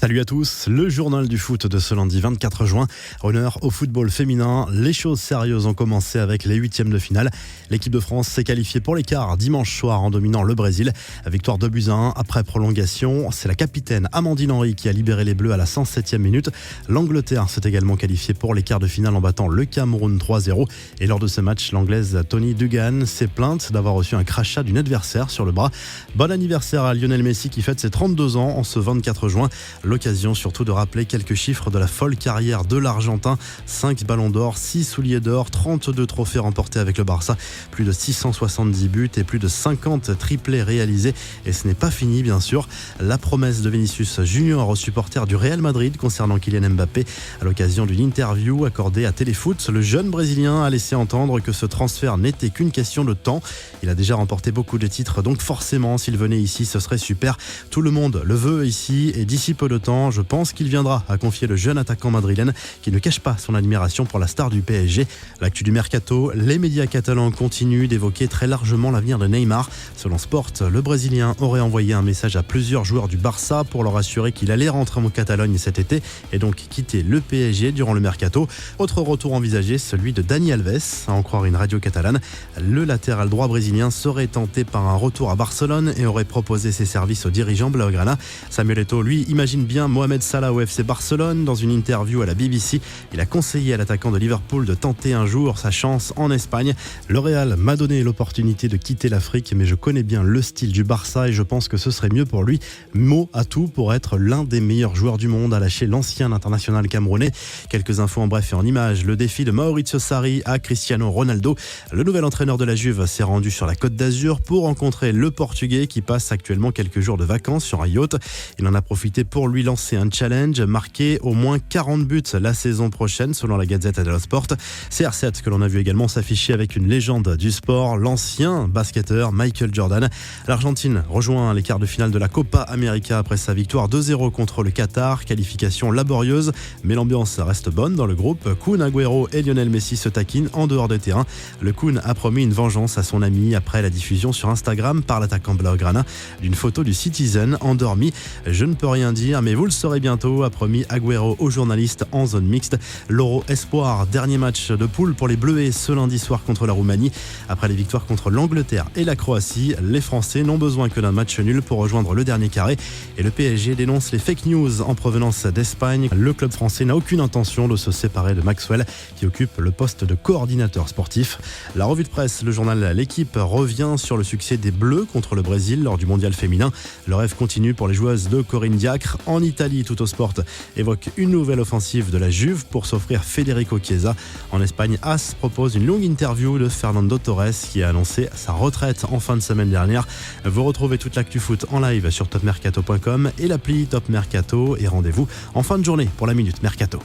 Salut à tous, le journal du foot de ce lundi 24 juin. Honneur au football féminin. Les choses sérieuses ont commencé avec les huitièmes de finale. L'équipe de France s'est qualifiée pour les quarts dimanche soir en dominant le Brésil. Victoire 2-1 après prolongation. C'est la capitaine Amandine Henry qui a libéré les Bleus à la 107e minute. L'Angleterre s'est également qualifiée pour les quarts de finale en battant le Cameroun 3-0. Et lors de ce match, l'Anglaise Toni Dugan s'est plainte d'avoir reçu un crachat d'une adversaire sur le bras. Bon anniversaire à Lionel Messi qui fête ses 32 ans en ce 24 juin. L'occasion surtout de rappeler quelques chiffres de la folle carrière de l'Argentin. 5 ballons d'or, 6 souliers d'or, 32 trophées remportés avec le Barça, plus de 670 buts et plus de 50 triplés réalisés. Et ce n'est pas fini bien sûr. La promesse de Vinicius Junior aux supporters du Real Madrid concernant Kylian Mbappé. À l'occasion d'une interview accordée à Téléfoot, le jeune Brésilien a laissé entendre que ce transfert n'était qu'une question de temps. Il a déjà remporté beaucoup de titres, donc forcément s'il venait ici ce serait super. Tout le monde le veut ici et d'ici peu de temps, je pense qu'il viendra, a confié le jeune attaquant madrilène qui ne cache pas son admiration pour la star du PSG. L'actu du mercato, les médias catalans continuent d'évoquer très largement l'avenir de Neymar. Selon Sport, le Brésilien aurait envoyé un message à plusieurs joueurs du Barça pour leur assurer qu'il allait rentrer en Catalogne cet été et donc quitter le PSG durant le mercato. Autre retour envisagé, celui de Dani Alves, à en croire une radio catalane. Le latéral droit brésilien serait tenté par un retour à Barcelone et aurait proposé ses services aux dirigeants blaugrana. Samuel Eto'o, lui, imagine bien Mohamed Salah au FC Barcelone. Dans une interview à la BBC, il a conseillé à l'attaquant de Liverpool de tenter un jour sa chance en Espagne. Le Real m'a donné l'opportunité de quitter l'Afrique, mais je connais bien le style du Barça et je pense que ce serait mieux pour lui. Mot à tout pour être l'un des meilleurs joueurs du monde, a lâché l'ancien international camerounais. Quelques infos en bref et en images. Le défi de Maurizio Sarri à Cristiano Ronaldo. Le nouvel entraîneur de la Juve s'est rendu sur la Côte d'Azur pour rencontrer le Portugais qui passe actuellement quelques jours de vacances sur un yacht. Il en a profité pour lui lancer un challenge, marquer au moins 40 buts la saison prochaine selon la Gazzetta dello Sport. CR7 que l'on a vu également s'afficher avec une légende du sport, l'ancien basketteur Michael Jordan. L'Argentine rejoint les quarts de finale de la Copa América après sa victoire 2-0 contre le Qatar. Qualification laborieuse, mais l'ambiance reste bonne dans le groupe. Kun Agüero et Lionel Messi se taquinent en dehors des terrains. Le Kun a promis une vengeance à son ami après la diffusion sur Instagram par l'attaquant blaugrana d'une photo du Citizen endormi. Je ne peux rien dire, mais vous le saurez bientôt, a promis Agüero aux journalistes en zone mixte. L'Euro Espoir, dernier match de poule pour les Bleuets ce lundi soir contre la Roumanie. Après les victoires contre l'Angleterre et la Croatie, les Français n'ont besoin que d'un match nul pour rejoindre le dernier carré. Et le PSG dénonce les fake news en provenance d'Espagne. Le club français n'a aucune intention de se séparer de Maxwell, qui occupe le poste de coordinateur sportif. La revue de presse, le journal L'Équipe revient sur le succès des Bleus contre le Brésil lors du mondial féminin. Le rêve continue pour les joueuses de Corinne Diacre. En Italie, Tuttosport évoque une nouvelle offensive de la Juve pour s'offrir Federico Chiesa. En Espagne, AS propose une longue interview de Fernando Torres qui a annoncé sa retraite en fin de semaine dernière. Vous retrouvez toute l'actu foot en live sur topmercato.com et l'appli Top Mercato et rendez-vous en fin de journée pour la Minute Mercato.